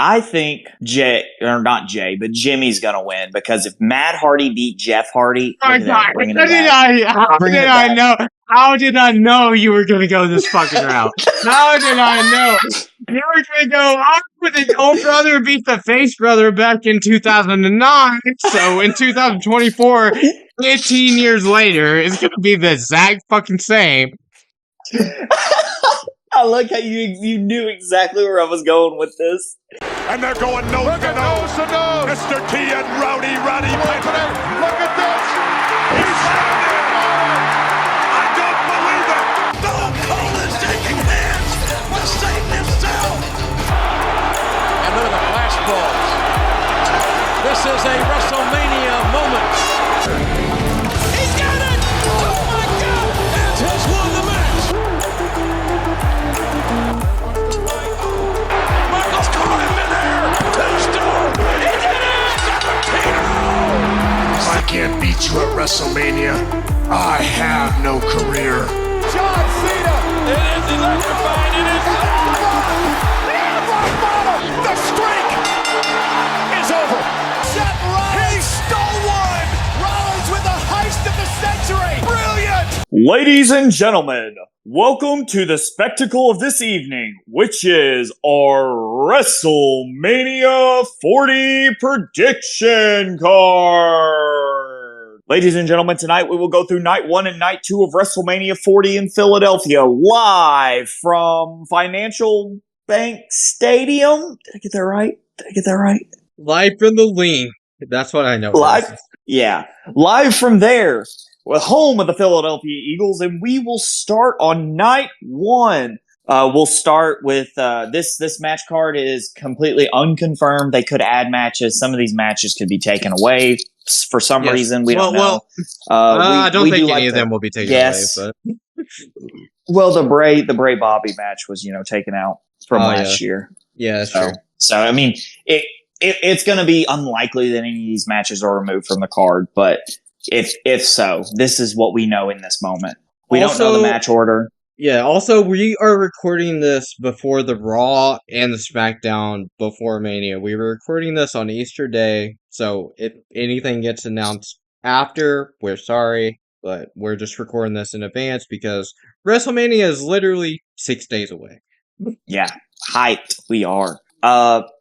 I think not Jay, but Jimmy's going to win because if Matt Hardy beat Jeff Hardy, How did I know you were going to go this fucking route? How did I know? You were going to go, with the old brother beat the face brother back in 2009. So in 2024, 15 years later, it's going to be the exact fucking same. I like how you knew exactly where I was going with this. And they're going nose to nose. Mr. T and Roddy Piper. Look at this. He's found it. I don't believe it. Stone Cold is taking hands with Satan himself. And look at the flashballs. This is a WrestleMania moment. He's got it. Oh my God. And has won the match. Michaels caught him midair. Tombstone. He did it. 17-0. If I can't beat you at WrestleMania, I have no career. John Cena. It is electrifying. It is The streak is over. Seth Rollins. He stole one. Rollins with the heist of the century. Brilliant. Ladies and gentlemen, welcome to the spectacle of this evening, which is our WrestleMania 40 prediction card. Ladies and gentlemen, tonight we will go through night 1 and night 2 of WrestleMania 40 in Philadelphia, live from Financial Bank Stadium. Did I get that right? Live from the lean. That's what I know. Live from there. Home of the Philadelphia Eagles, and we will start on night 1. We'll start with this match card is completely unconfirmed. They could add matches. Some of these matches could be taken away for some reason. We don't know. I don't think any of them will be taken away. But well, the Bray Bobby match was taken out from last year. Yeah, that's true. So I mean, it's going to be unlikely that any of these matches are removed from the card, but. If so, this is what we know in this moment. We don't know the match order. Yeah, also, we are recording this before the Raw and the SmackDown before Mania. We were recording this on Easter Day, so if anything gets announced after, we're sorry, but we're just recording this in advance because WrestleMania is literally 6 days away. Yeah, hyped we are.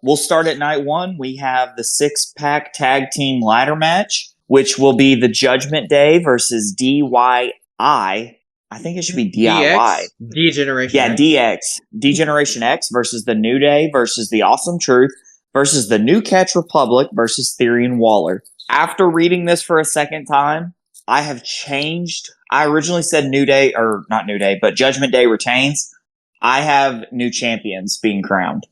We'll start at night 1. We have the 6-pack tag team ladder match, which will be the Judgment Day versus DYI. I think it should be DIY. D-Generation X. DX. D-Generation X versus the New Day versus the Awesome Truth versus the New Catch Republic versus Theory and Waller. After reading this for a second time, I have changed. I originally said but Judgment Day retains. I have new champions being crowned.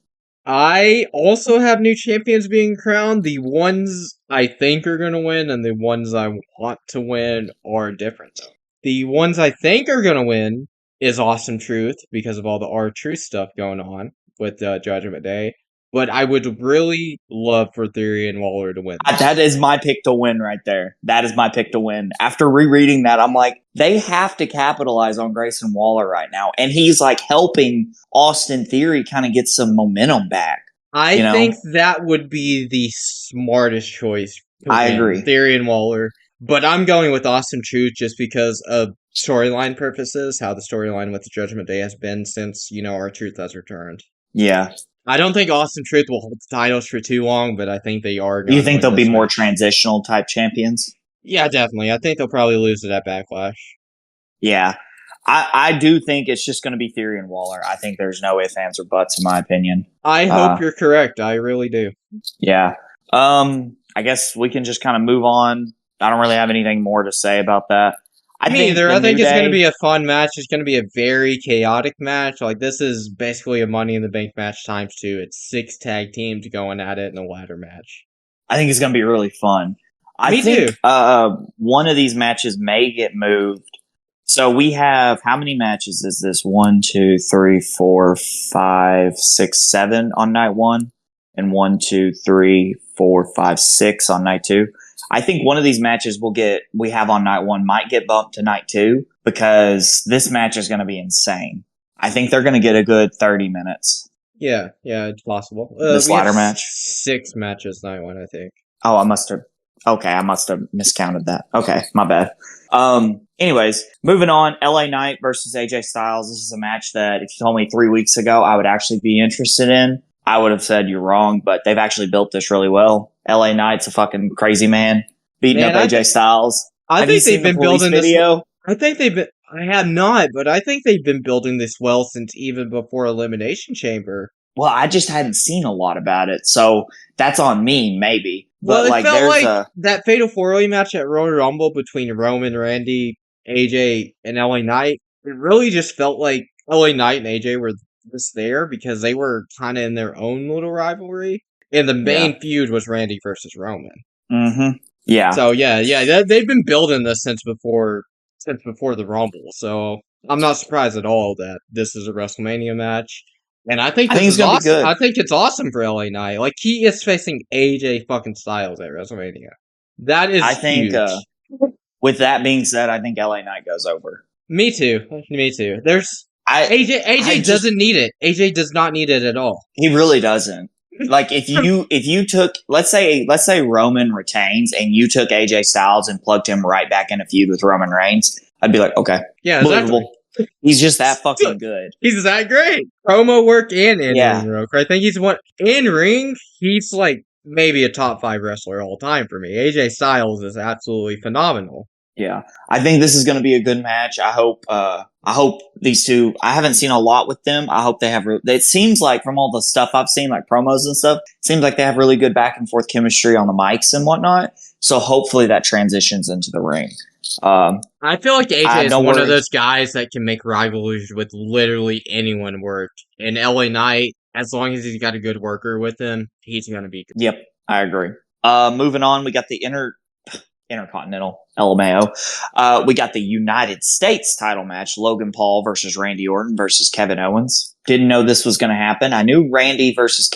I also have new champions being crowned. The ones I think are going to win and the ones I want to win are different, though. The ones I think are going to win is Awesome Truth because of all the R-Truth stuff going on with Judgment Day. But I would really love for Theory and Waller to win. That is my pick to win right there. That is my pick to win. After rereading that, I'm like, they have to capitalize on Grayson Waller right now. And he's like helping Austin Theory kind of get some momentum back. I think that would be the smartest choice. I agree. Theory and Waller. But I'm going with Awesome Truth just because of storyline purposes, how the storyline with the Judgment Day has been since, R-Truth has returned. Yeah. I don't think Awesome Truth will hold the titles for too long, but I think they are going to. You think they'll be more transitional type champions? Yeah, definitely. I think they'll probably lose it at Backlash. Yeah. I do think it's just going to be Theory and Waller. I think there's no ifs, ands, or buts in my opinion. I hope you're correct. I really do. Yeah. I guess we can just kind of move on. I don't really have anything more to say about that. I think it's going to be a fun match. It's going to be a very chaotic match. Like, this is basically a Money in the Bank match times 2. It's 6 tag teams going at it in a ladder match. I think it's going to be really fun. Me too. One of these matches may get moved. So we have, how many matches is this? 1, 2, 3, 4, 5, 6, 7 on night 1. And 1, 2, 3, 4, 5, 6 on night 2. I think one of these matches we have on night 1 might get bumped to night 2 because this match is going to be insane. I think they're going to get a good 30 minutes. Yeah, it's possible. This We have ladder match? 6 matches night one, I think. Oh, I must have miscounted that. Okay, my bad. Anyways, moving on. LA Knight versus AJ Styles. This is a match that if you told me 3 weeks ago I would actually be interested in, I would have said you're wrong, but they've actually built this really well. LA Knight's a fucking crazy man beating up AJ Styles. I Have you think seen they've been the police building video? I have not, but I think they've been building this well since even before Elimination Chamber. Well, I just hadn't seen a lot about it, so that's on me, maybe. But Well, it like, felt there's like that Fatal 4-Way match at Royal Rumble between Roman, Randy, AJ, and LA Knight. It really just felt like LA Knight and AJ were just there because they were kind of in their own little rivalry. And the main feud was Randy versus Roman. Mm-hmm. Yeah. So they've been building this since before the Rumble. So I'm not surprised at all that this is a WrestleMania match. And I think it's gonna be good. I think it's awesome for LA Knight. Like, he is facing AJ fucking Styles at WrestleMania. That is huge. With that being said, I think LA Knight goes over. Me too. AJ doesn't need it. AJ does not need it at all. He really doesn't. Like, if you took, let's say Roman retains and you took AJ Styles and plugged him right back in a feud with Roman Reigns, I'd be like, okay, yeah, believable. exactly. He's just that fucking good. He's that great. Promo work and in-ring work. I think in-ring, he's like maybe a top 5 wrestler all time for me. AJ Styles is absolutely phenomenal. Yeah. I think this is going to be a good match. I hope these two, I haven't seen a lot with them. I hope they have, it seems like from all the stuff I've seen, like promos and stuff, it seems like they have really good back and forth chemistry on the mics and whatnot. So hopefully that transitions into the ring. I feel like AJ is one of those guys that can make rivalries with literally anyone work. And LA Knight, as long as he's got a good worker with him, he's going to be good. Yep, I agree. Moving on, we got the Intercontinental, LMAO. We got the United States title match, Logan Paul versus Randy Orton versus Kevin Owens. Didn't know this was going to happen. I knew Randy versus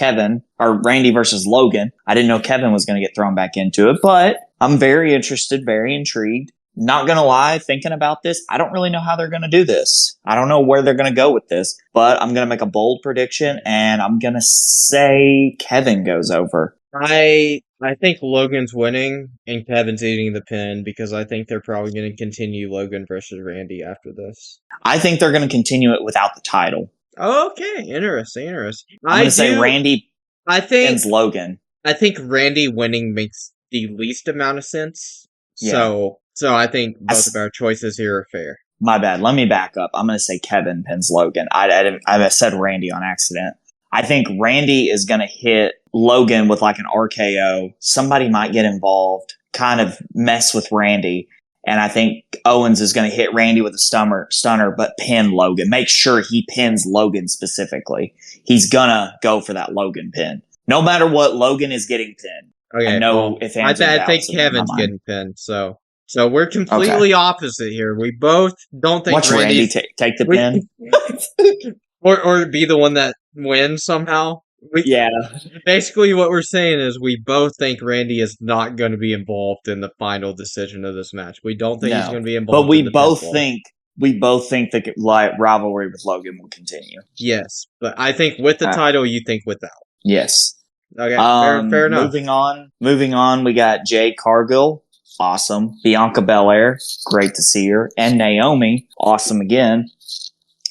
Logan. I didn't know Kevin was going to get thrown back into it, but I'm very interested, very intrigued. Not going to lie, thinking about this, I don't really know how they're going to do this. I don't know where they're going to go with this, but I'm going to make a bold prediction, and I'm going to say Kevin goes over. I think Logan's winning and Kevin's eating the pin because I think they're probably going to continue Logan versus Randy after this. I think they're going to continue it without the title. Okay, interesting. I'm going to say Randy pins Logan. I think Randy winning makes the least amount of sense. Yeah. So I think both of our choices here are fair. My bad. Let me back up. I'm going to say Kevin pins Logan. I said Randy on accident. I think Randy is going to hit Logan with like an RKO. Somebody might get involved, kind of mess with Randy. And I think Owens is going to hit Randy with a stunner, but pin Logan. Make sure he pins Logan specifically. He's going to go for that Logan pin. No matter what, Logan is getting pinned. Okay, I think Kevin's getting pinned, so we're completely opposite here. We both don't think Randy take the pin. or be the one that wins somehow. Basically what we're saying is we both think Randy is not going to be involved in the final decision of this match. We don't think he's going to be involved. But we both think the rivalry with Logan will continue. Yes, but I think with the title, you think without. Yes. Okay, fair enough. Moving on, we got Jade Cargill, awesome. Bianca Belair, great to see her. And Naomi, awesome again.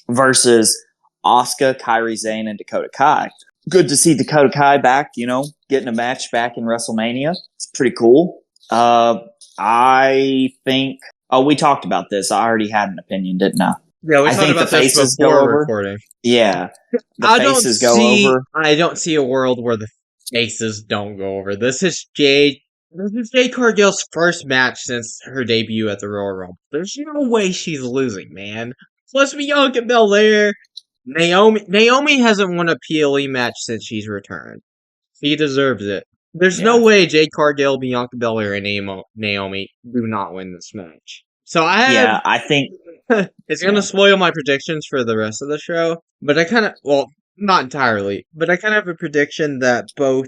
Versus Asuka, Kairi Sane, and Dakota Kai. Good to see Dakota Kai back, getting a match back in WrestleMania. It's pretty cool. I think... Oh, we talked about this. I already had an opinion, didn't I? Yeah, we talked about this before recording. Yeah. The faces go over. I don't see a world where the faces don't go over. This is Jade Cargill's first match since her debut at the Royal Rumble. There's no way she's losing, man. Plus Bianca Belair. Naomi hasn't won a PLE match since she's returned. She deserves it. There's no way Jade Cargill, Bianca Belair, and Naomi do not win this match. So I think it's going to spoil my predictions for the rest of the show. But not entirely, but I kind of have a prediction that both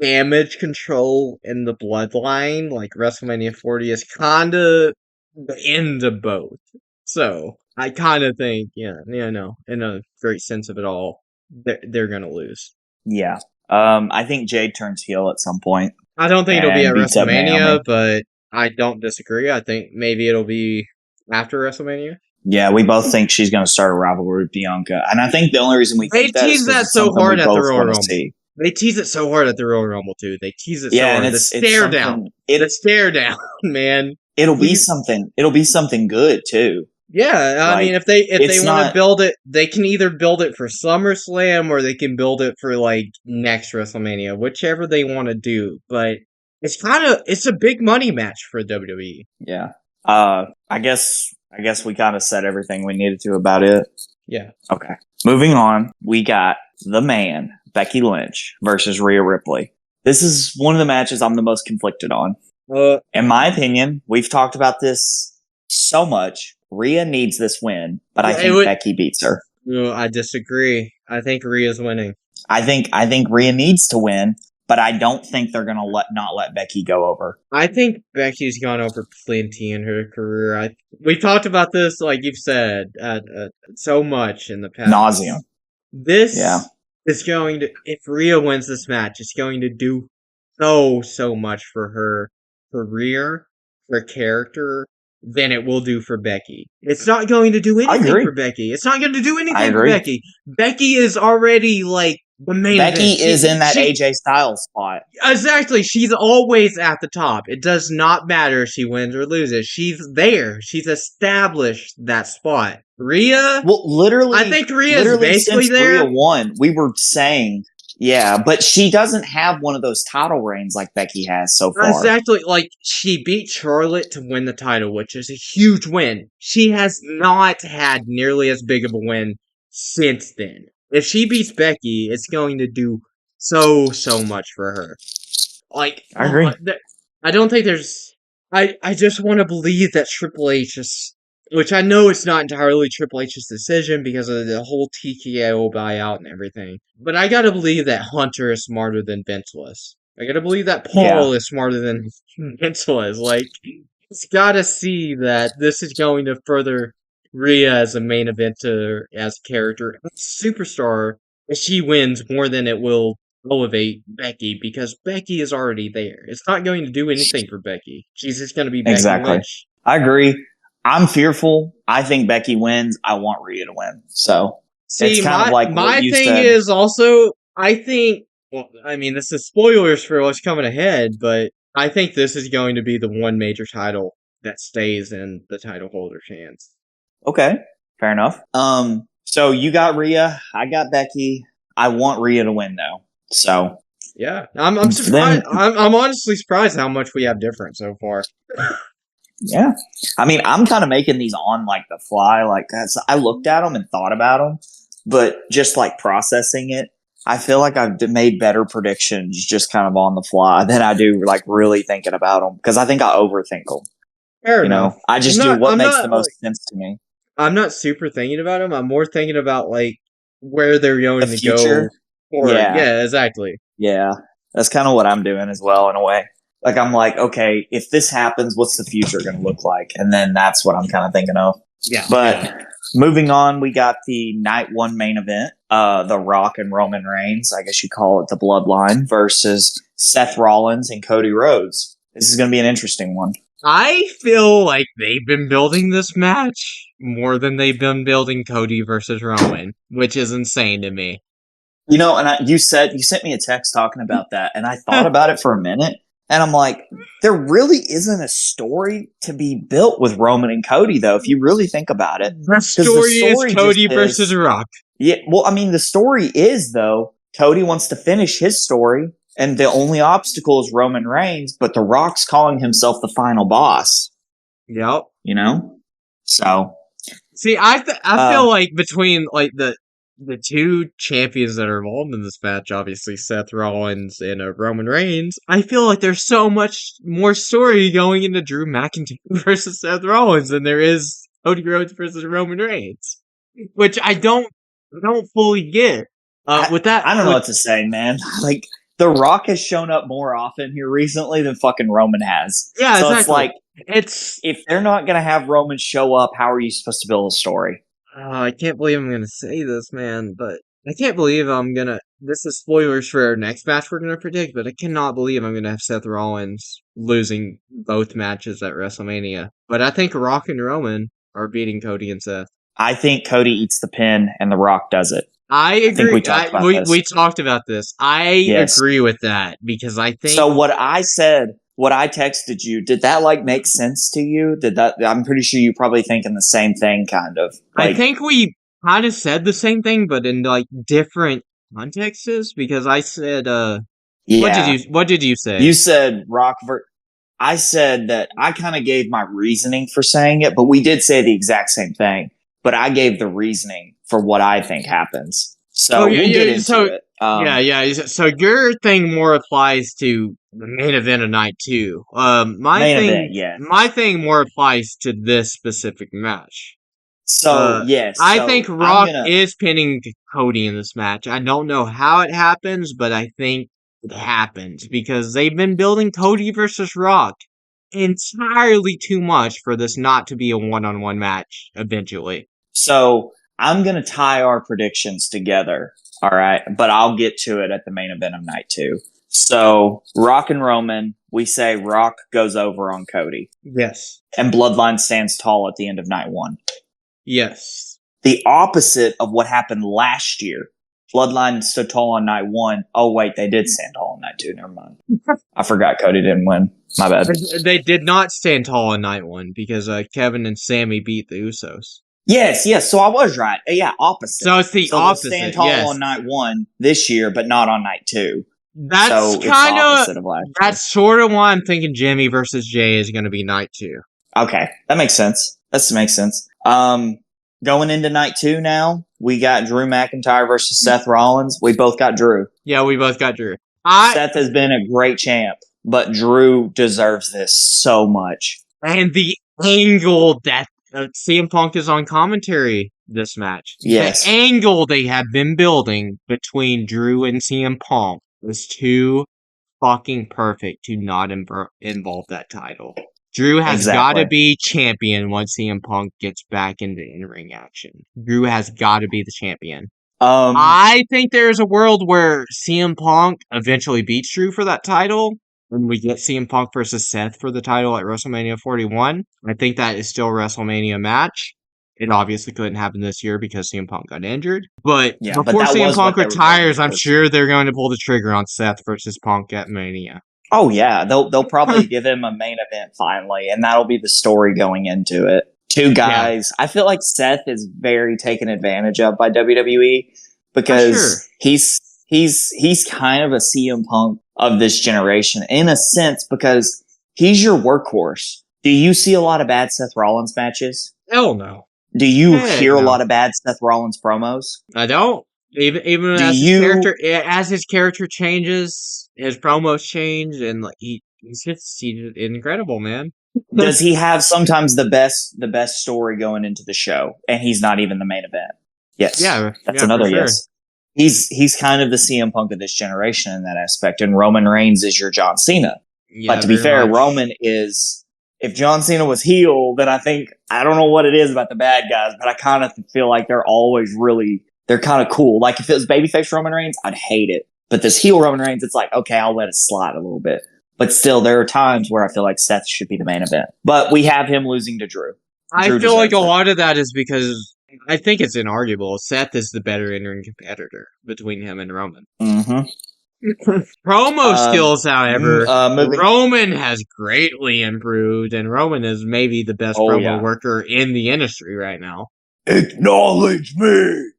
Damage Control and the Bloodline, like WrestleMania 40, is kind of the end of both. So I kind of think, in a great sense of it all, they're going to lose. Yeah. I think Jade turns heel at some point. I don't think it'll be at and beats up WrestleMania, Naomi. but I don't disagree. I think maybe it'll be after WrestleMania. Yeah, we both think she's going to start a rivalry with Bianca. And I think the only reason we They think that is tease 'cause that it's so something hard we at the both Royal want to Rumble. see. They tease it so hard at the Royal Rumble, too. They tease it so Yeah, hard. and The it's stare down. something- The stare down, man. It'll be something good, too. Yeah, I Like, mean, if they it's want to not- build it, they can either build it for SummerSlam or they can build it for like next WrestleMania, whichever they want to do. But it's a big money match for WWE. Yeah. I guess we kind of said everything we needed to about it. Yeah. Okay. Moving on, we got the man, Becky Lynch versus Rhea Ripley. This is one of the matches I'm the most conflicted on. In my opinion, we've talked about this so much. Rhea needs this win, but I think Becky beats her. No, I disagree. I think Rhea's winning. I think Rhea needs to win, but I don't think they're gonna not let Becky go over. I think Becky's gone over plenty in her career. We've talked about this, like you've said, so much in the past. Nauseam. This is going to, if Rhea wins this match, it's going to do so much for her career, her character, than it will do for Becky. It's not going to do anything for Becky. It's not going to do anything for Becky. Becky is already like the main Becky event. is in that AJ Styles spot. Exactly. She's always at the top. It does not matter if she wins or loses. She's there. She's established that spot. Rhea? Well, literally, I think Rhea is basically since there. Rhea won, we were saying, yeah, but she doesn't have one of those title reigns like Becky has so far. Exactly. Like, she beat Charlotte to win the title, which is a huge win. She has not had nearly as big of a win since then. If she beats Becky, it's going to do so much for her. Like, I agree. I don't think there's... I just want to believe that Triple H is... Which I know it's not entirely Triple H's decision because of the whole TKO buyout and everything. But I gotta believe that Hunter is smarter than Vince was. I gotta believe that Paul is smarter than Vince was. Like, he's gotta see that this is going to further Rhea as a main eventer, as a character, as a superstar, if she wins more than it will elevate Becky, because Becky is already there. It's not going to do anything for Becky. She's just going to be Becky Lynch. I agree. I'm fearful. I think Becky wins. I want Rhea to win. So, it's kind of like my what you thing said. is also, I think, well, I mean, this is spoilers for what's coming ahead, but I think this is going to be the one major title that stays in the title holder's hands. Okay, fair enough. So you got Rhea, I got Becky. I want Rhea to win though. So yeah, I'm surprised. I'm honestly surprised how much we have different so far. Yeah, I mean, I'm kind of making these on like the fly. Like I looked at them and thought about them, but just like processing it, I feel like I've made better predictions just kind of on the fly than I do like really thinking about them because I think I overthink them. Fair enough. I just do what makes the most sense to me. I'm not super thinking about them. I'm more thinking about like where they're going to go. Yeah, exactly. Yeah, that's kind of what I'm doing as well in a way. Like, I'm like, okay, if this happens, what's the future going to look like? And then that's what I'm kind of thinking of. Yeah. But moving on, we got the night one main event, The Rock and Roman Reigns, I guess you call it the Bloodline, versus Seth Rollins and Cody Rhodes. This is going to be an interesting one. I feel like they've been building this match more than they've been building Cody versus Roman, which is insane to me. You know, and you sent me a text talking about that, and I thought about it for a minute. And I'm like, there really isn't a story to be built with Roman and Cody, though, if you really think about it. The story is Cody versus Rock. Yeah, well, I mean, the story is, though, Cody wants to finish his story, and the only obstacle is Roman Reigns, but The Rock's calling himself the final boss. Yep. You know? So. See, I feel like between, like, the two champions that are involved in this match, obviously Seth Rollins and Roman Reigns, I feel like there's so much more story going into Drew McIntyre versus Seth Rollins than there is Cody Rhodes versus Roman Reigns, which I don't fully get. With that, I don't know what to say, man. Like, The Rock has shown up more often here recently than fucking Roman has. Yeah, so exactly. It's like, if they're not gonna have Roman show up, how are you supposed to build a story? I can't believe I'm going to say this, man, but I can't believe this is spoilers for our next match we're gonna predict, but I cannot believe I'm gonna have Seth Rollins losing both matches at WrestleMania. But I think Rock and Roman are beating Cody and Seth. I think Cody eats the pin and The Rock does it. I agree. think we talked about this. We talked about this. I agree with that because I think. So what I said, what I texted you, did that like make sense to you? I'm pretty sure you probably thinking the same thing, kind of. I think we kind of said the same thing, but in like different contexts. Because I said, what did you say? You said Rock. I said that I kind of gave my reasoning for saying it, but we did say the exact same thing. But I gave the reasoning for what I think happens. So we'll get into it. So your thing more applies to the main event of night 2. My thing more applies to this specific match. So yes, I think Rock is pinning Cody in this match. I don't know how it happens, but I think it happens because they've been building Cody versus Rock entirely too much for this not to be a one-on-one match eventually. So I'm going to tie our predictions together, all right? But I'll get to it at the main event of night 2. So Rock and Roman, we say Rock goes over on Cody. Yes. And Bloodline stands tall at the end of night 1. Yes. The opposite of what happened last year. Bloodline stood tall on night 1. Oh, wait, they did stand tall on night 2. Never mind. I forgot Cody didn't win. My bad. They did not stand tall on night 1 because Kevin and Sami beat the Usos. Yes. So I was right. Yeah, opposite. So it's the opposite. Stand tall on night 1 this year, but not on night 2. That's sort of why I'm thinking Jimmy versus Jey is going to be night 2. Okay, that makes sense. Going into night 2 now, we got Drew McIntyre versus Seth Rollins. We both got Drew. Yeah, we both got Drew. Seth has been a great champ, but Drew deserves this so much. And the angle that CM Punk is on commentary this match. Yes. The angle they have been building between Drew and CM Punk was too fucking perfect to not involve that title. Drew has got to be champion once CM Punk gets back into in-ring action. Drew has got to be the champion. I think there's a world where CM Punk eventually beats Drew for that title, and we get CM Punk versus Seth for the title at WrestleMania 41. I think that is still a WrestleMania match. It obviously couldn't happen this year because CM Punk got injured. But before CM Punk retires, I'm sure they're going to pull the trigger on Seth versus Punk at Mania. Oh yeah, they'll probably give him a main event finally, and that'll be the story going into it. 2 guys. Yeah. I feel like Seth is very taken advantage of by WWE because he's kind of a CM Punk of this generation in a sense because he's your workhorse. Do you see a lot of bad Seth Rollins matches? Hell no. Do you hear a lot of bad Seth Rollins promos? I don't. Even as his character changes, his promos change, and like he's incredible, man. Does he have sometimes the best story going into the show, and he's not even the main event? Yes, that's another yes. He's kind of the CM Punk of this generation in that aspect, and Roman Reigns is your John Cena. Yeah, but to be fair, Roman is. If John Cena was heel, then I don't know what it is about the bad guys, but I kind of feel like they're always they're kind of cool. Like if it was babyface Roman Reigns, I'd hate it. But this heel Roman Reigns, it's like, okay, I'll let it slide a little bit. But still, there are times where I feel like Seth should be the main event. But we have him losing to Drew. I feel like a lot of that is because I think it's inarguable. Seth is the better in-ring competitor between him and Roman. Mm-hmm. Promo skills, however, Roman has greatly improved, and Roman is maybe the best promo worker in the industry right now. Acknowledge me!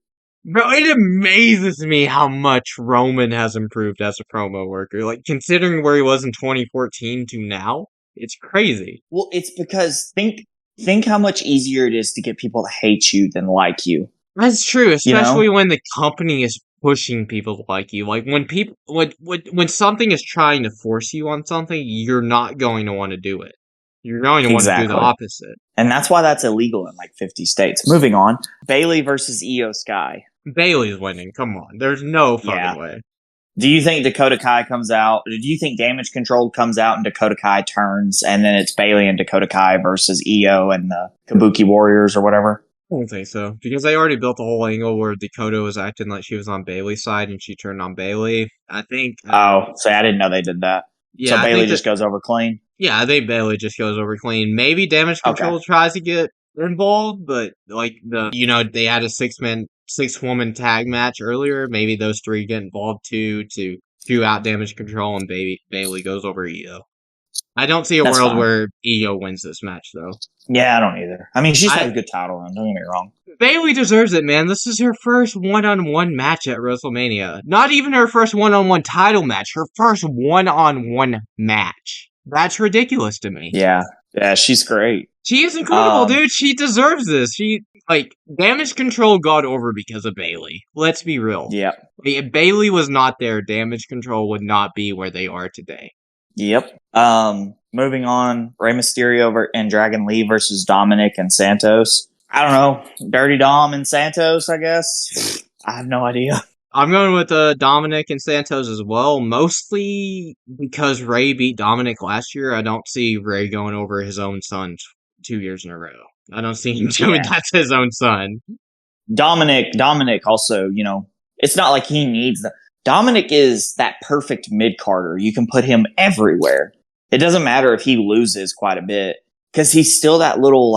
Bro, it amazes me how much Roman has improved as a promo worker. Like, considering where he was in 2014 to now, it's crazy. Well, it's because think how much easier it is to get people to hate you than like you. That's true, especially when the company is pushing people to like you. Like when people when something is trying to force you on something, you're not going to want to do it. You're going to want to do the opposite. And that's why that's illegal in like 50 states. Moving on. Bayley versus Iyo Sky. Bayley's winning. Come on. There's no fucking way. Do you think Dakota Kai comes out? Do you think Damage Control comes out and Dakota Kai turns and then it's Bayley and Dakota Kai versus Iyo and the Kabuki Warriors or whatever? I don't think so. Because they already built the whole angle where Dakota was acting like she was on Bayley's side and she turned on Bayley. I think. Oh, so I didn't know they did that. Yeah, so I Bayley think just goes over clean? Yeah, I think Bayley just goes over clean. Maybe Damage Control tries to get involved, but like they had a six woman tag match earlier. Maybe those three get involved too to chew out Damage Control, and Bayley goes over Iyo. I don't see a That's world fine. where Iyo wins this match though. Yeah, I don't either. I mean, she's had a good title run. Don't get me wrong. Bayley deserves it, man. This is her first one-on-one match at WrestleMania. Not even her first one-on-one title match. Her first one-on-one match. That's ridiculous to me. Yeah, she's great. She is incredible, dude. She deserves this. Damage Control got over because of Bayley. Let's be real. Yep. If Bayley was not there, Damage Control would not be where they are today. Yep. Moving on, Rey Mysterio and Dragon Lee versus Dominik and Santos. I don't know. Dirty Dom and Santos, I guess. I have no idea. I'm going with Dominik and Santos as well, mostly because Rey beat Dominik last year. I don't see Rey going over his own son 2 years in a row. I don't see him doing that to his own son. Dominik also, it's not like he needs the... Dominik is that perfect mid-carder. You can put him everywhere. It doesn't matter if he loses quite a bit, because he's still that little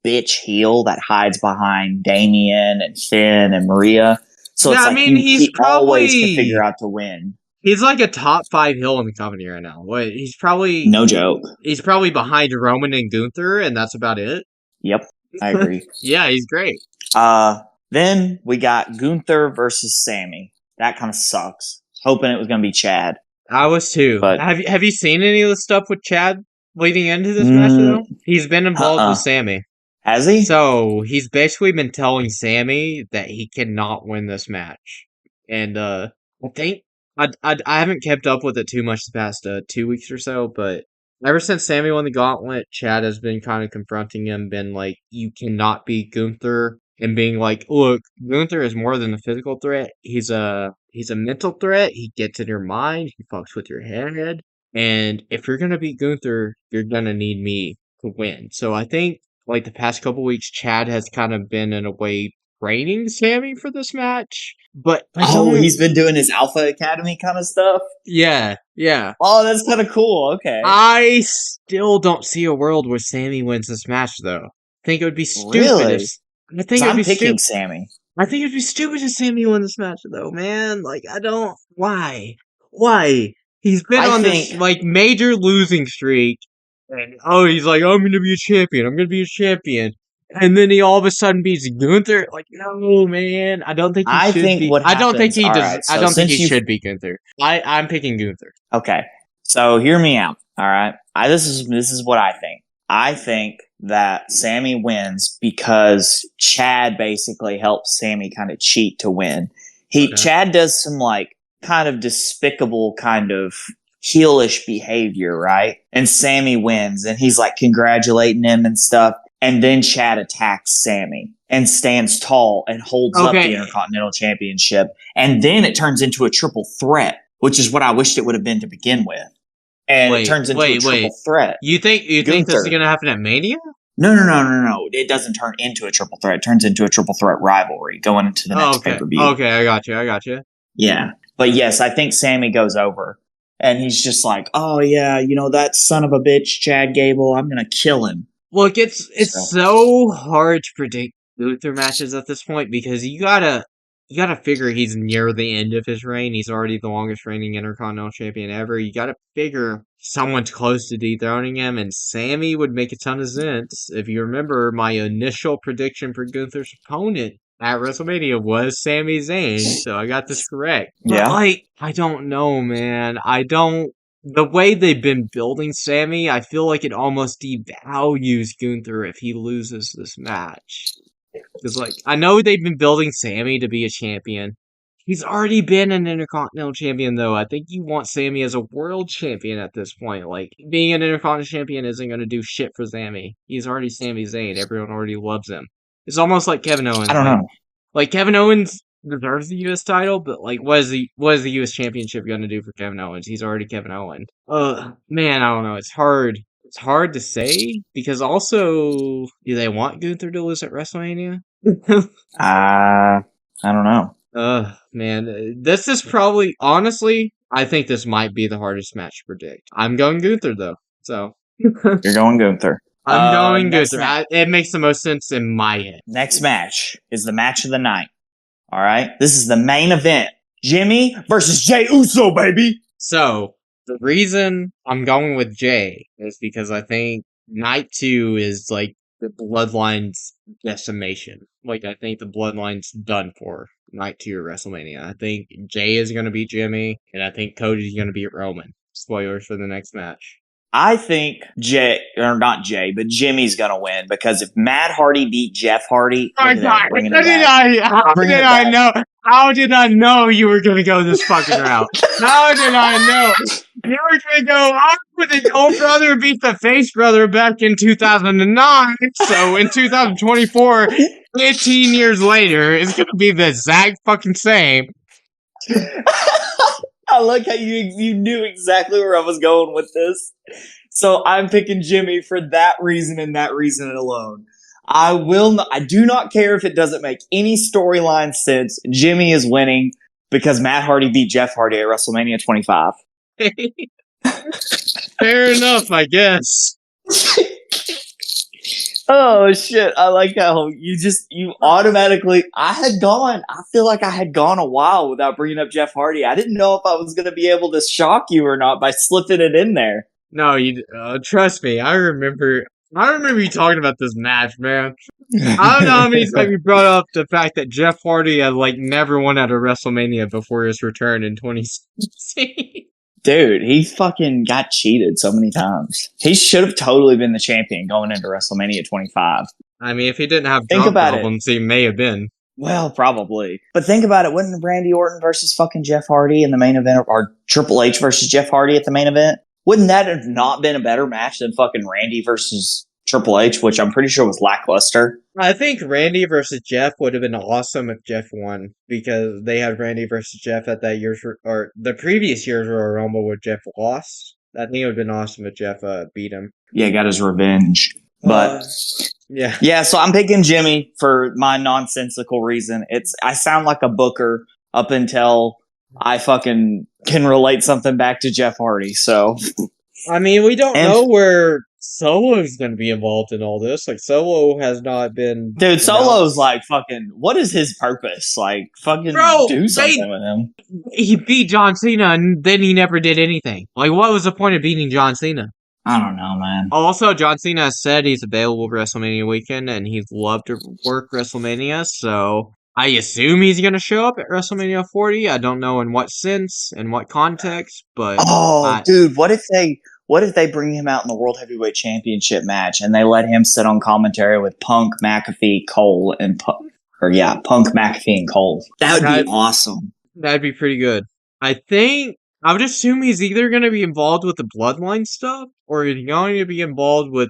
bitch heel that hides behind Damian and Finn and Maria. So yeah, he always can figure out to win. He's like a top 5 heel in the company right now. He's probably... No joke. He's probably behind Roman and Gunther, and that's about it. Yep, I agree. Yeah, he's great. Then we got Gunther versus Sami. That kind of sucks. Hoping it was going to be Chad. I was too. But have you seen any of the stuff with Chad leading into this match, though? He's been involved with Sami. Has he? So, he's basically been telling Sami that he cannot win this match. And, I think... I haven't kept up with it too much the past 2 weeks or so, but ever since Sami won the gauntlet, Chad has been kind of confronting him, been like, you cannot beat Gunther, and being like, look, Gunther is more than a physical threat. He's a mental threat. He gets in your mind. He fucks with your head. And if you're going to beat Gunther, you're going to need me to win. So I think, the past couple weeks, Chad has kind of been, in a way, training Sami for this match. But he's been doing his Alpha Academy kind of stuff? Yeah. Oh, that's kind of cool. Okay. I still don't see a world where Sami wins this match, though. I think it would be stupid. Really? I'm picking Sami. I think it'd be stupid if Sami won this match, though, man. I don't... Why? He's been on this, major losing streak. And, he's like, I'm gonna be a champion. And then he all of a sudden beats Gunther. No, man. I don't think he should be. I don't think he should be Gunther. I'm picking Gunther. Okay. So hear me out. All right. This is what I think. I think that Sami wins because Chad basically helps Sami kind of cheat to win. Chad does some kind of despicable kind of heelish behavior, right? And Sami wins and he's congratulating him and stuff. And then Chad attacks Sami and stands tall and holds up the Intercontinental Championship. And then it turns into a triple threat, which is what I wished it would have been to begin with. And it turns into a triple threat. You think this is going to happen at Mania? No. It doesn't turn into a triple threat. It turns into a triple threat rivalry going into the next pay-per-view. Okay, I got you. Yeah. But yes, I think Sami goes over. And he's just like, oh yeah, that son of a bitch, Chad Gable, I'm going to kill him. Look, it's so hard to predict Gunther matches at this point because you gotta figure he's near the end of his reign. He's already the longest reigning Intercontinental Champion ever. You gotta figure someone's close to dethroning him, and Sami would make a ton of sense. If you remember, my initial prediction for Gunther's opponent at WrestleMania was Sami Zayn, so I got this correct. Yeah. But, I don't know, man. The way they've been building Sami, I feel like it almost devalues Gunther if he loses this match. Because, I know they've been building Sami to be a champion. He's already been an Intercontinental Champion, though. I think you want Sami as a World Champion at this point. Being an Intercontinental Champion isn't going to do shit for Sami. He's already Sami Zayn. Everyone already loves him. It's almost like Kevin Owens. I don't know. Kevin Owens deserves the U.S. title, but what is the U.S. Championship going to do for Kevin Owens? He's already Kevin Owens. Man, I don't know. It's hard. It's hard to say because also, do they want Gunther to lose at WrestleMania? I don't know. Man, this is probably honestly, I think this might be the hardest match to predict. I'm going Gunther though, so You're going Gunther. I'm going next Gunther. It makes the most sense in my head. Next match is the match of the night. All right, this is the main event: Jimmy versus Jey Uso, baby. So the reason I'm going with Jey is because I think night 2 is like the Bloodline's decimation. Like I think the Bloodline's done for night 2 of WrestleMania. I think Jey is going to beat Jimmy, and I think Cody's going to beat Roman. Spoilers for the next match. I think not Jay, but Jimmy's gonna win because if Matt Hardy beat Jeff Hardy, How did I know you were gonna go this fucking route? How did I know you were gonna go? I with the old brother beat the face brother back in 2009. So in 2024, 15 years later, it's gonna be the exact fucking same. I like how you knew exactly where I was going with this. So I'm picking Jimmy for that reason and that reason alone. I do not care if it doesn't make any storyline sense. Jimmy is winning because Matt Hardy beat Jeff Hardy at WrestleMania 25. Fair enough, I guess. Oh shit, I like how you automatically, I feel like I had gone a while without bringing up Jeff Hardy. I didn't know if I was going to be able to shock you or not by slipping it in there. No, you trust me. I remember you talking about this match, man. I don't know how many times you brought up the fact that Jeff Hardy had never won at a WrestleMania before his return in 2016. Dude, he fucking got cheated so many times. He should have totally been the champion going into WrestleMania 25. I mean, if he didn't have drug problems, he may have been. Well, probably. But think about it. Wouldn't Randy Orton versus fucking Jeff Hardy in the main event, or Triple H versus Jeff Hardy at the main event? Wouldn't that have not been a better match than fucking Randy versus Triple H, which I'm pretty sure was lackluster? I think Randy versus Jeff would have been awesome if Jeff won, because they had Randy versus Jeff at that year's, or the previous year's Royal Rumble where Jeff lost. I think it would have been awesome if Jeff beat him. Yeah, got his revenge. But yeah, so I'm picking Jimmy for my nonsensical reason. I sound like a booker up until I fucking can relate something back to Jeff Hardy. So I mean, we don't know where Solo's going to be involved in all this. Solo has not been... Dude, Solo's fucking... What is his purpose? Fucking do something with him. He beat John Cena and then he never did anything. What was the point of beating John Cena? I don't know, man. Also, John Cena has said he's available WrestleMania weekend and he'd love to work WrestleMania, so I assume he's going to show up at WrestleMania 40. I don't know in what sense, in what context, but... Dude, what if they bring him out in the World Heavyweight Championship match and they let him sit on commentary with Punk, McAfee, Cole, and Punk, McAfee, and Cole? That would be awesome. That'd be pretty good. I would assume he's either going to be involved with the Bloodline stuff or he's going to be involved with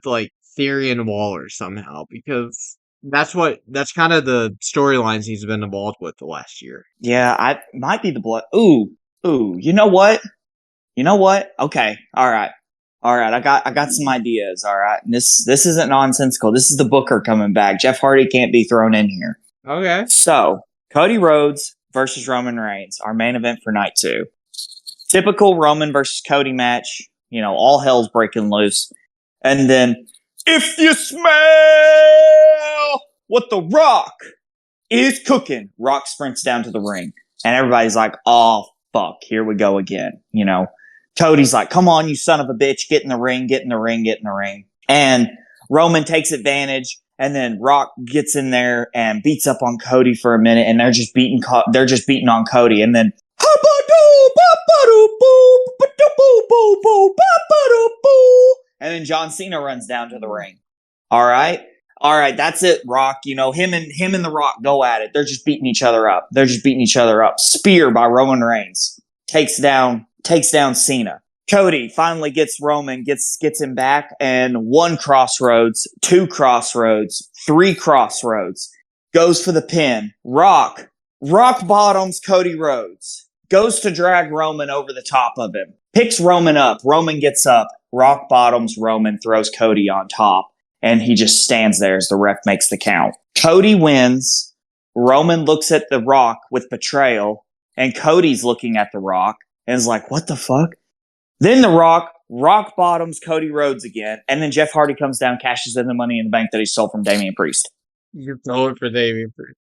Theory and Waller somehow, because that's kind of the storylines he's been involved with the last year. Yeah, I might be the Blood. Ooh, you know what? Okay, all right. I got some ideas. All right, and this isn't nonsensical. This is the Booker coming back. Jeff Hardy can't be thrown in here. Okay. So Cody Rhodes versus Roman Reigns, our main event for night 2. Typical Roman versus Cody match. All hell's breaking loose, and then if you smell what the Rock is cooking, Rock sprints down to the ring, and everybody's like, "Oh fuck, here we go again." Cody's like, "Come on, you son of a bitch, get in the ring, get in the ring, get in the ring." And Roman takes advantage, and then Rock gets in there and beats up on Cody for a minute, and they're just beating on Cody, and then and then John Cena runs down to the ring. All right, that's it, Rock. Him and the Rock go at it. They're just beating each other up. Spear by Roman Reigns takes down Cena. Cody finally gets Roman, gets him back, and 1 crossroads, 2 crossroads, 3 crossroads, goes for the pin. Rock bottoms Cody Rhodes, goes to drag Roman over the top of him, picks Roman up. Roman gets up, rock bottoms Roman, throws Cody on top, and he just stands there as the ref makes the count. Cody wins. Roman looks at The Rock with betrayal, and Cody's looking at The Rock and is like, what the fuck? Then The Rock bottoms Cody Rhodes again, and then Jeff Hardy comes down, cashes in the Money in the Bank that he stole from Damian Priest. You stole it for Damian Priest.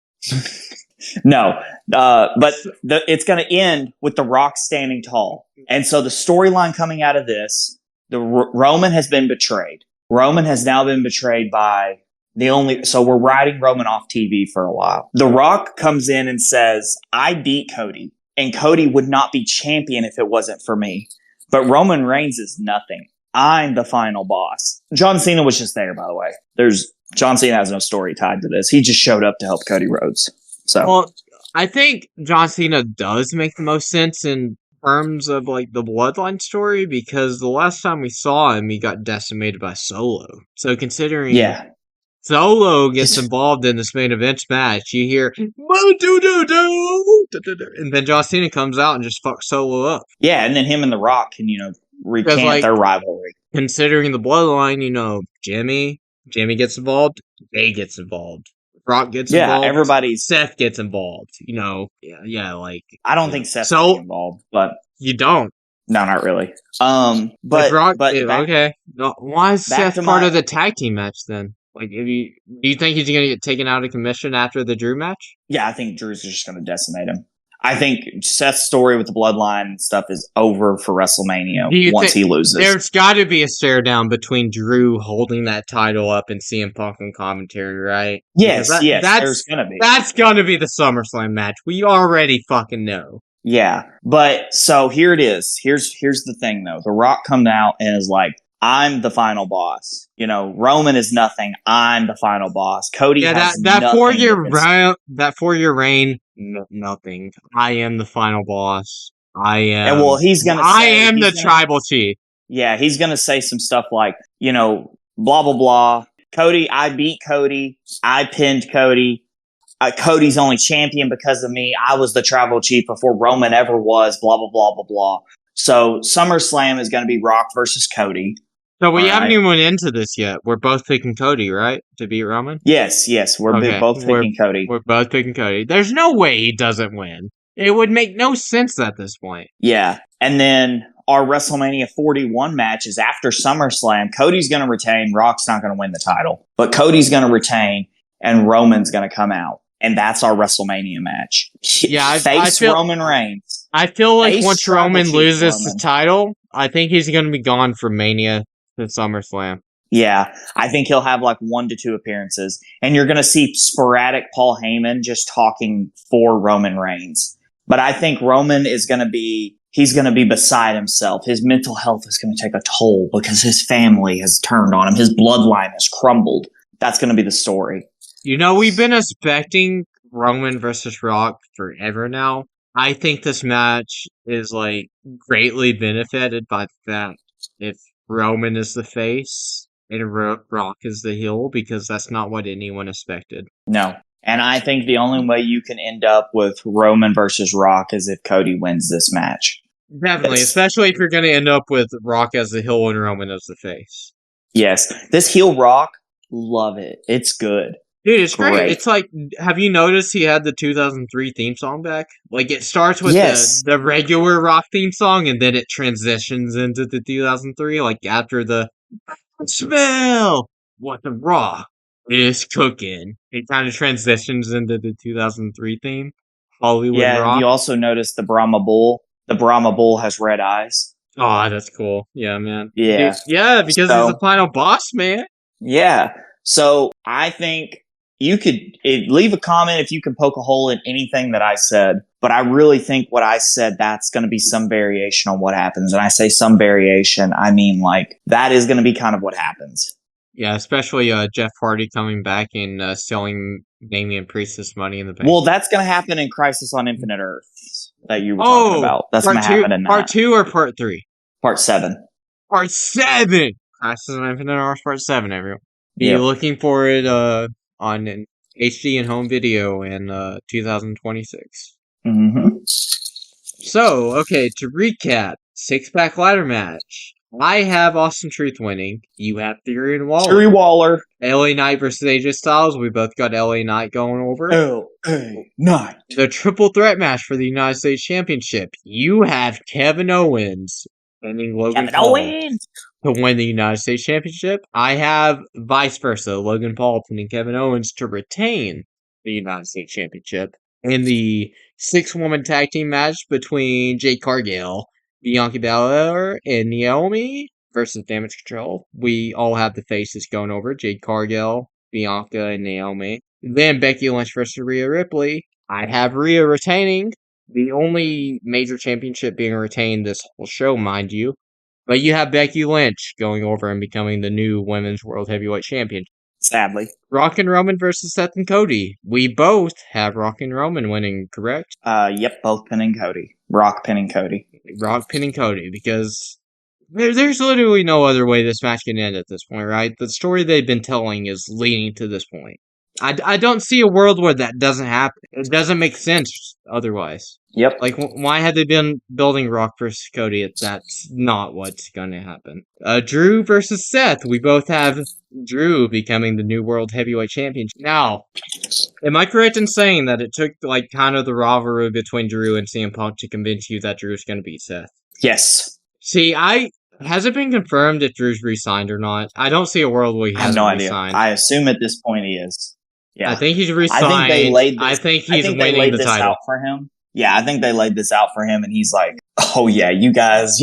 No, but it's going to end with The Rock standing tall. And so the storyline coming out of this, Roman has been betrayed. Roman has now been betrayed by so we're riding Roman off TV for a while. The Rock comes in and says, I beat Cody, and Cody would not be champion if it wasn't for me. But Roman Reigns is nothing. I'm the final boss. John Cena was just there, by the way. John Cena has no story tied to this. He just showed up to help Cody Rhodes. So, well, I think John Cena does make the most sense in terms of like the bloodline story, because the last time we saw him, he got decimated by Solo. So considering Solo gets involved in this main event match, you hear and then John Cena comes out and just fucks Solo up. Yeah, and then him and The Rock can, recant their rivalry. Considering the bloodline, Jimmy gets involved, Jay gets involved. Rock gets involved. Seth gets involved. I don't think Seth's involved, but you don't. No, not really. But Rock. Okay. No, why is Seth part of the tag team match then? Like, do you think he's gonna get taken out of commission after the Drew match? Yeah, I think Drew's just gonna decimate him. I think Seth's story with the bloodline and stuff is over for WrestleMania once he loses. There's got to be a stare down between Drew holding that title up and CM Punk on commentary, right? Yes, there's going to be. That's going to be the SummerSlam match. We already fucking know. Yeah, but so here it is. Here's the thing, though. The Rock comes out and is like, I'm the final boss. Roman is nothing. I'm the final boss. Cody has that nothing. 4-year reign, nothing. I am the final boss. I am. And he's gonna. I am the tribal chief. Yeah, he's gonna say some stuff like, blah blah blah. Cody, I beat Cody. I pinned Cody. Cody's only champion because of me. I was the tribal chief before Roman ever was. Blah blah blah blah blah. So SummerSlam is going to be Rock versus Cody. So we haven't even went into this yet. We're both picking Cody, right? To beat Roman? Yes. We're both picking Cody. We're both picking Cody. There's no way he doesn't win. It would make no sense at this point. Yeah. And then our WrestleMania 41 match is after SummerSlam. Cody's going to retain. Rock's not going to win the title. But Cody's going to retain, and Roman's going to come out. And that's our WrestleMania match. Yeah, I feel Roman Reigns. I feel like once Roman loses the title, I think he's going to be gone from Mania to SummerSlam. Yeah, I think he'll have like 1 to 2 appearances. And you're going to see sporadic Paul Heyman just talking for Roman Reigns. But I think Roman is going to be, he's going to be beside himself. His mental health is going to take a toll because his family has turned on him. His bloodline has crumbled. That's going to be the story. We've been expecting Roman versus Rock forever now. I think this match is like greatly benefited by the fact if Roman is the face and Rock is the heel, because that's not what anyone expected. No. And I think the only way you can end up with Roman versus Rock is if Cody wins this match. Definitely, especially if you're going to end up with Rock as the heel and Roman as the face. Yes. This heel Rock, love it. It's good. Dude, it's great. It's like, have you noticed he had the 2003 theme song back? Like, it starts with the regular Rock theme song, and then it transitions into the 2003, like, after the smell what the Rock is cooking. It kind of transitions into the 2003 theme. Hollywood Rock. You also notice the Brahma Bull. The Brahma Bull has red eyes. Oh, that's cool. Yeah, man. Yeah. Dude, yeah, because he's the final boss, man. Yeah. So, I think you could leave a comment if you can poke a hole in anything that I said, but I really think what I said, that's going to be some variation on what happens. And I say some variation, I mean like that is going to be kind of what happens. Yeah, especially Jeff Hardy coming back and selling Damian Priest's Money in the Bank. Well, that's going to happen in Crisis on Infinite Earths that you were talking about. That's going to happen in Part 2 or Part 3? Part 7. Part 7! Crisis on Infinite Earths Part 7, everyone. Be looking for it on an HD and home video in 2026. Mm-hmm. So, okay, to recap, 6-pack ladder match. I have Austin Truth winning. You have Theory and Waller. Terry Waller. LA Knight versus AJ Styles. We both got LA Knight going over. LA Knight. The triple threat match for the United States Championship. You have Kevin Owens winning Logan Paul to win the United States Championship. I have vice versa. Logan Paul pinning Kevin Owens to retain the United States Championship. In the 6-woman tag team match between Jade Cargill, Bianca Belair, and Naomi versus Damage Control. We all have the faces going over. Jade Cargill, Bianca, and Naomi. Then Becky Lynch versus Rhea Ripley. I have Rhea retaining. The only major championship being retained this whole show, mind you. But you have Becky Lynch going over and becoming the new Women's World Heavyweight Champion. Sadly. Rock and Roman versus Seth and Cody. We both have Rock and Roman winning, correct? Yep, both pinning Cody. Rock pinning Cody. Rock pinning Cody, because there's literally no other way this match can end at this point, right? The story they've been telling is leading to this point. I don't see a world where that doesn't happen. It doesn't make sense otherwise. Yep. Like, why had they been building Rock versus Cody if that's not what's going to happen? Drew versus Seth. We both have Drew becoming the new World Heavyweight Champion. Now, am I correct in saying that it took, like, kind of the rivalry between Drew and CM Punk to convince you that Drew's going to beat Seth? Yes. See, has it been confirmed if Drew's re-signed or not? I don't see a world where he hasn't re-signed. I assume at this point he is. Yeah. I think he's re-signed. I think he's winning the title. Out for him. Yeah, I think they laid this out for him, and he's like, oh yeah, you guys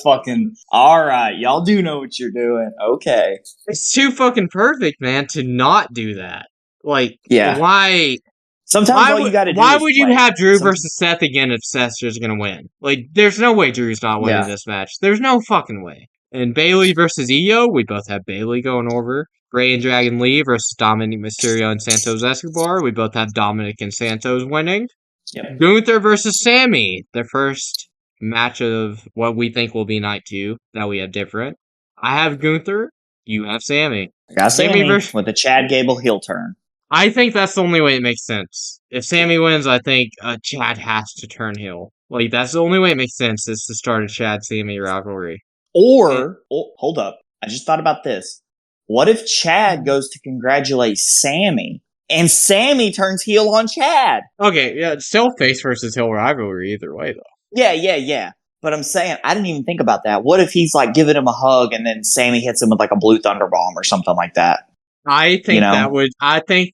fucking, alright, y'all do know what you're doing, okay. It's too fucking perfect, man, to not do that. Like, yeah. Why? Sometimes all you gotta do why is would you have Drew versus Seth again if Seth's just gonna win? Like, there's no way Drew's not winning this match. There's no fucking way. And Bayley versus Iyo, we both have Bayley going over. Ray and Dragon Lee versus Dominik, Mysterio, and Santos Escobar. We both have Dominik and Santos winning. Yep. Gunther versus Sami. The first match of what we think will be night 2 that we have different. I have Gunther. You have Sami. I got Sami with the Chad Gable heel turn. I think that's the only way it makes sense. If Sami wins, I think Chad has to turn heel. Like, that's the only way it makes sense is to start a Chad-Sami rivalry. Or, hold up. I just thought about this. What if Chad goes to congratulate Sami, and Sami turns heel on Chad? Okay, yeah, it's still face versus heel rivalry either way, though. Yeah. But I'm saying, I didn't even think about that. What if he's, like, giving him a hug, and then Sami hits him with, like, a blue thunder bomb or something like that? I think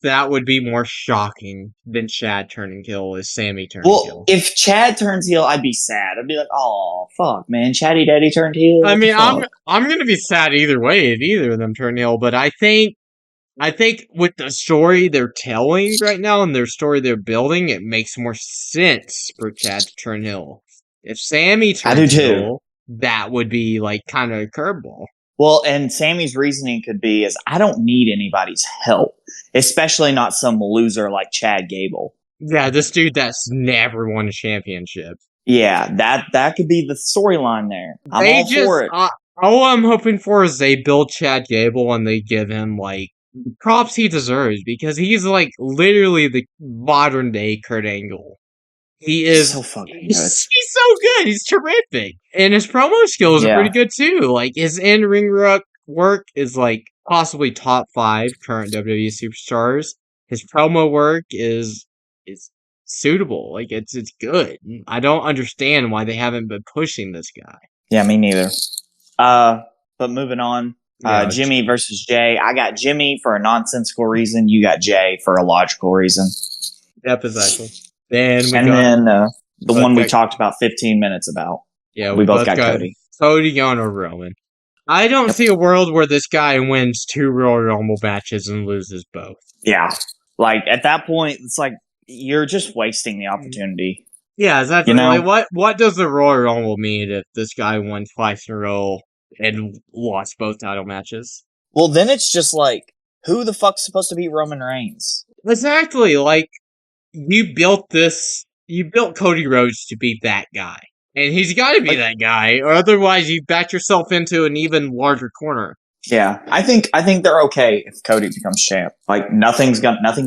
that would be more shocking than Chad turning heel is Sami turning heel. Well, if Chad turns heel, I'd be sad. I'd be like, oh, fuck, man. Chatty Daddy turned heel. I mean, I'm going to be sad either way if either of them turn heel, but I think with the story they're telling right now and their story they're building, it makes more sense for Chad to turn heel. If Sami turns heel, that would be, like, kind of a curveball. Well, and Sami's reasoning could be is I don't need anybody's help, especially not some loser like Chad Gable. Yeah, this dude that's never won a championship. Yeah, that could be the storyline there. I'm all for it. All I'm hoping for is they build Chad Gable and they give him, like, props he deserves because he's, like, literally the modern day Kurt Angle. He is so fucking good. He's so good. He's terrific. And his promo skills are pretty good too. Like, his in-ring work is, like, possibly top 5 current WWE superstars. His promo work is suitable. Like, it's good. I don't understand why they haven't been pushing this guy. Yeah, me neither. But moving on. Jimmy versus Jey. I got Jimmy for a nonsensical reason. You got Jey for a logical reason. Yep, exactly. Then the one we talked about 15 minutes about. Yeah, we both got Cody. Cody going over Roman. I don't see a world where this guy wins 2 Royal Rumble matches and loses both. Yeah. Like, at that point, it's like, you're just wasting the opportunity. Yeah, exactly. You know? Like, what does the Royal Rumble mean if this guy won twice in a row and lost both title matches? Well, then it's just like, who the fuck's supposed to beat Roman Reigns? Exactly. Like, you built Cody Rhodes to be that guy. And he's got to be that guy, or otherwise you backed yourself into an even larger corner. Yeah, I think they're okay if Cody becomes champ. Like, nothing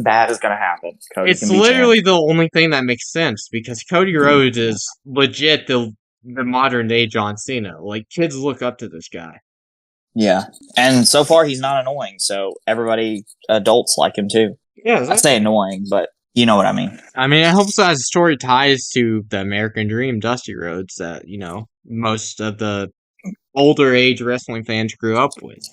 bad is gonna happen. Cody it's literally the only thing that makes sense because Cody Rhodes is legit the the modern day John Cena. Like, kids look up to this guy. Yeah. And so far, he's not annoying. So everybody, adults like him too. Yeah, I say annoying, but you know what I mean. I mean, it helps that his story ties to the American Dream, Dusty Rhodes, that, most of the older age wrestling fans grew up with.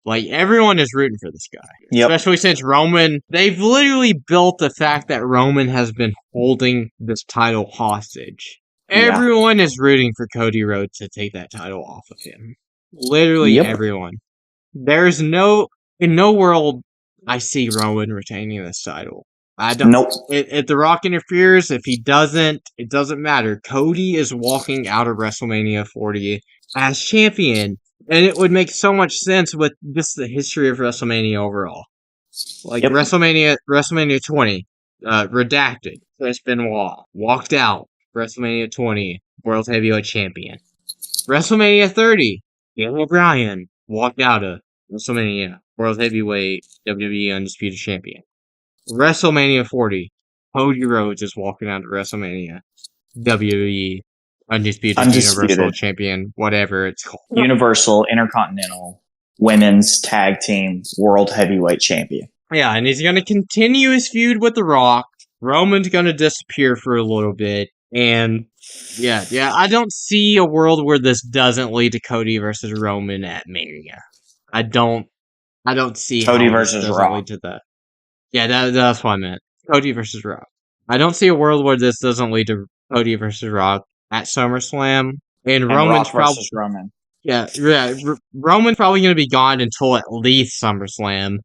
Like, everyone is rooting for this guy. Yep. Especially since Roman, they've literally built the fact that Roman has been holding this title hostage. Yeah. Everyone is rooting for Cody Rhodes to take that title off of him. Literally Yep. everyone. There's in no world I see Roman retaining this title. I don't. Nope. If The Rock interferes, if he doesn't, it doesn't matter. Cody is walking out of WrestleMania 40 as champion, and it would make so much sense with just the history of WrestleMania overall. Like, Yep. WrestleMania 20, redacted. Chris Benoit walked out. WrestleMania 20, World Heavyweight Champion. WrestleMania 30, Daniel Bryan walked out of WrestleMania, World Heavyweight WWE Undisputed Champion. WrestleMania 40, Cody Rhodes is walking out of WrestleMania, WWE Undisputed Universal Champion, whatever it's called. Universal Intercontinental Women's Tag Team World Heavyweight Champion. Yeah, and he's going to continue his feud with The Rock. Roman's going to disappear for a little bit. And yeah, I don't see a world where this doesn't lead to Cody versus Roman at Mania. I don't see Cody how versus this doesn't Rock. lead to that. Yeah, that's what I meant. Cody versus Rock. I don't see a world where this doesn't lead to Cody versus Rock at SummerSlam. And Roman's Rock versus Roman. Yeah. Roman's probably going to be gone until at least SummerSlam.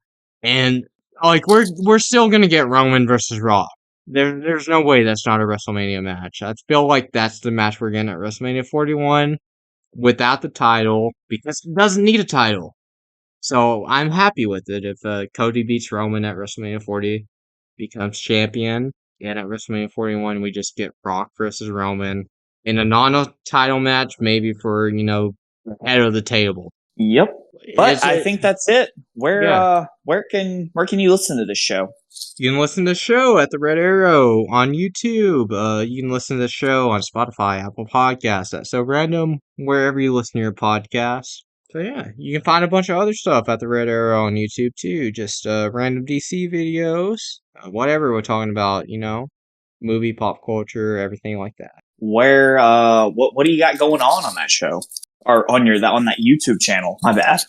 And like we're still going to get Roman versus Rock. There's no way that's not a WrestleMania match. I feel like that's the match we're getting at WrestleMania 41 without the title, because it doesn't need a title. So I'm happy with it if Cody beats Roman at WrestleMania 40, becomes champion, and at WrestleMania 41 we just get Rock versus Roman in a non-title match, maybe for, head of the table. Yep. But I think that's it. Where can you listen to this show? You can listen to the show at the Red Arrow on YouTube. You can listen to the show on Spotify, Apple Podcasts, That's So Random, wherever you listen to your podcasts. So yeah, you can find a bunch of other stuff at the Red Arrow on YouTube too. Just random DC videos, whatever we're talking about, movie, pop culture, everything like that. Where what do you got going on that show? Or on that YouTube channel? My bad.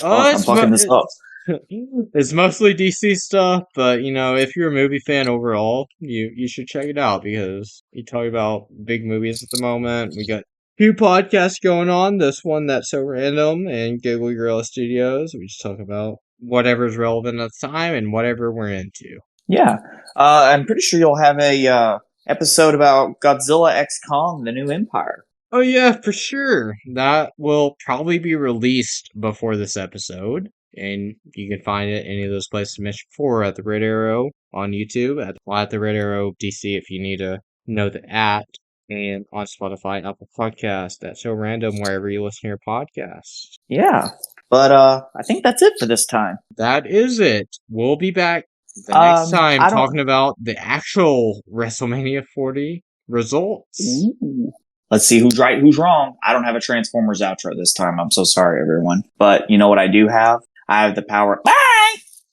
I'm fucking this up. It's mostly DC stuff, but if you're a movie fan overall, you should check it out, because you talk about big movies at the moment. We got 2 podcasts going on. This one, That's So Random, and Giggly Gorilla Studios. We just talk about whatever's relevant at the time and whatever we're into. Yeah. I'm pretty sure you'll have a episode about Godzilla X Kong, The New Empire. Oh yeah, for sure. That will probably be released before this episode. And you can find it any of those places mentioned before, at the Red Arrow on YouTube, at the Red Arrow DC if you need to know the @ and on Spotify, Apple Podcasts, That's So Random, wherever you listen to your podcasts. Yeah. But I think that's it for this time. That is it. We'll be back the next time talking about the actual WrestleMania 40 results. Ooh. Let's see who's right, who's wrong. I don't have a Transformers outro this time. I'm so sorry, everyone. But you know what I do have? I have the power. Bye!